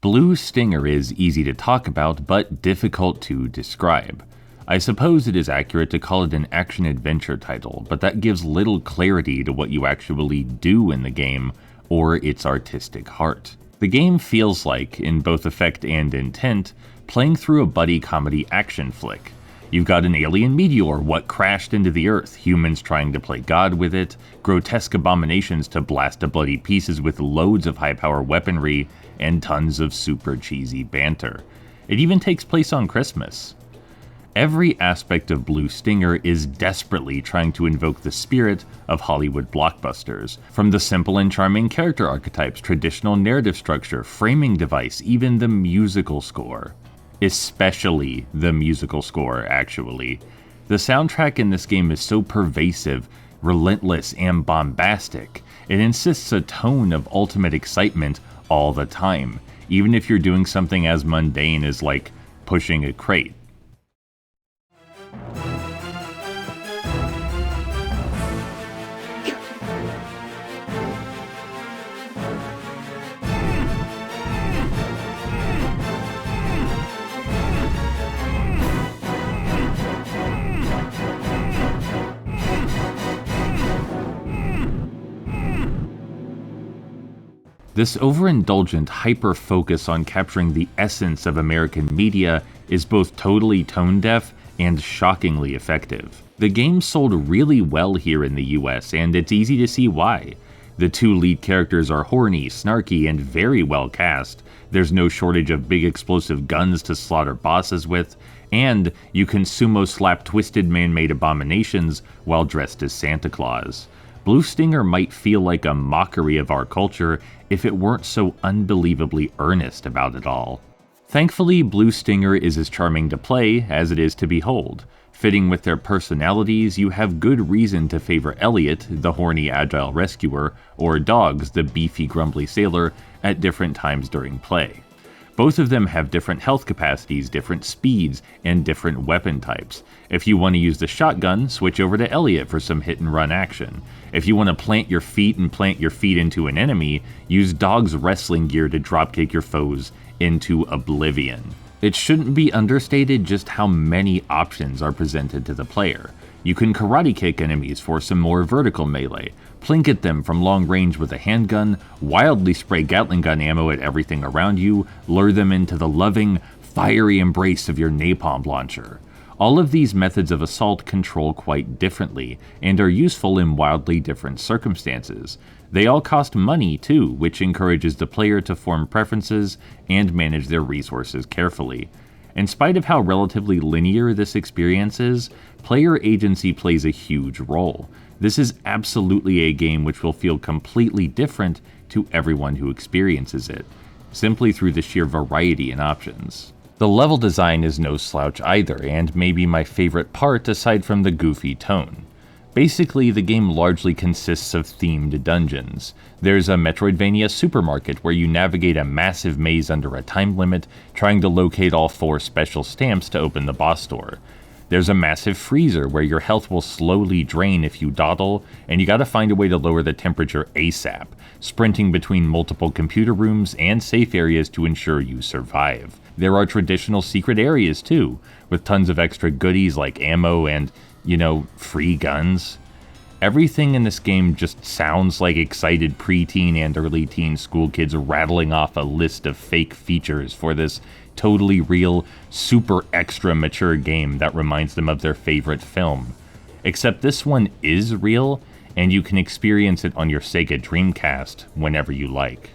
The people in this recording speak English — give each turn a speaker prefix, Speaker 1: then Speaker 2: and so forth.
Speaker 1: Blue Stinger is easy to talk about, but difficult to describe. I suppose it is accurate to call it an action-adventure title, but that gives little clarity to what you actually do in the game, or its artistic heart. The game feels like, in both effect and intent, playing through a buddy comedy action flick. You've got an alien meteor, what crashed into the Earth, humans trying to play God with it, grotesque abominations to blast to bloody pieces with loads of high-power weaponry, and tons of super cheesy banter. It even takes place on Christmas. Every aspect of Blue Stinger is desperately trying to invoke the spirit of Hollywood blockbusters. From the simple and charming character archetypes, traditional narrative structure, framing device, even the musical score. Especially the musical score, actually. The soundtrack in this game is so pervasive, relentless, and bombastic. It insists a tone of ultimate excitement all the time, even if you're doing something as mundane as, like, pushing a crate. This overindulgent hyper-focus on capturing the essence of American media is both totally tone-deaf and shockingly effective. The game sold really well here in the US, and it's easy to see why. The two lead characters are horny, snarky, and very well cast. There's no shortage of big explosive guns to slaughter bosses with, and you can sumo slap twisted man-made abominations while dressed as Santa Claus. Blue Stinger might feel like a mockery of our culture if it weren't so unbelievably earnest about it all. Thankfully, Blue Stinger is as charming to play as it is to behold. Fitting with their personalities, you have good reason to favor Elliot, the horny agile rescuer, or Dogs, the beefy grumbly sailor, at different times during play. Both of them have different health capacities, different speeds, and different weapon types. If you want to use the shotgun, switch over to Elliot for some hit-and-run action. If you want to plant your feet into an enemy, use Dog's wrestling gear to dropkick your foes into oblivion. It shouldn't be understated just how many options are presented to the player. You can karate kick enemies for some more vertical melee, plink at them from long range with a handgun, wildly spray Gatling gun ammo at everything around you, lure them into the loving, fiery embrace of your napalm launcher. All of these methods of assault control quite differently, and are useful in wildly different circumstances. They all cost money too, which encourages the player to form preferences and manage their resources carefully. In spite of how relatively linear this experience is, player agency plays a huge role. This is absolutely a game which will feel completely different to everyone who experiences it, simply through the sheer variety in options. The level design is no slouch either, and may be my favorite part aside from the goofy tone. Basically, the game largely consists of themed dungeons. There's a Metroidvania supermarket where you navigate a massive maze under a time limit, trying to locate all 4 special stamps to open the boss door. There's a massive freezer where your health will slowly drain if you dawdle, and you gotta find a way to lower the temperature ASAP, sprinting between multiple computer rooms and safe areas to ensure you survive. There are traditional secret areas too, with tons of extra goodies like ammo and, free guns. Everything in this game just sounds like excited preteen and early teen school kids rattling off a list of fake features for this totally real, super extra mature game that reminds them of their favorite film. Except this one is real, and you can experience it on your Sega Dreamcast whenever you like.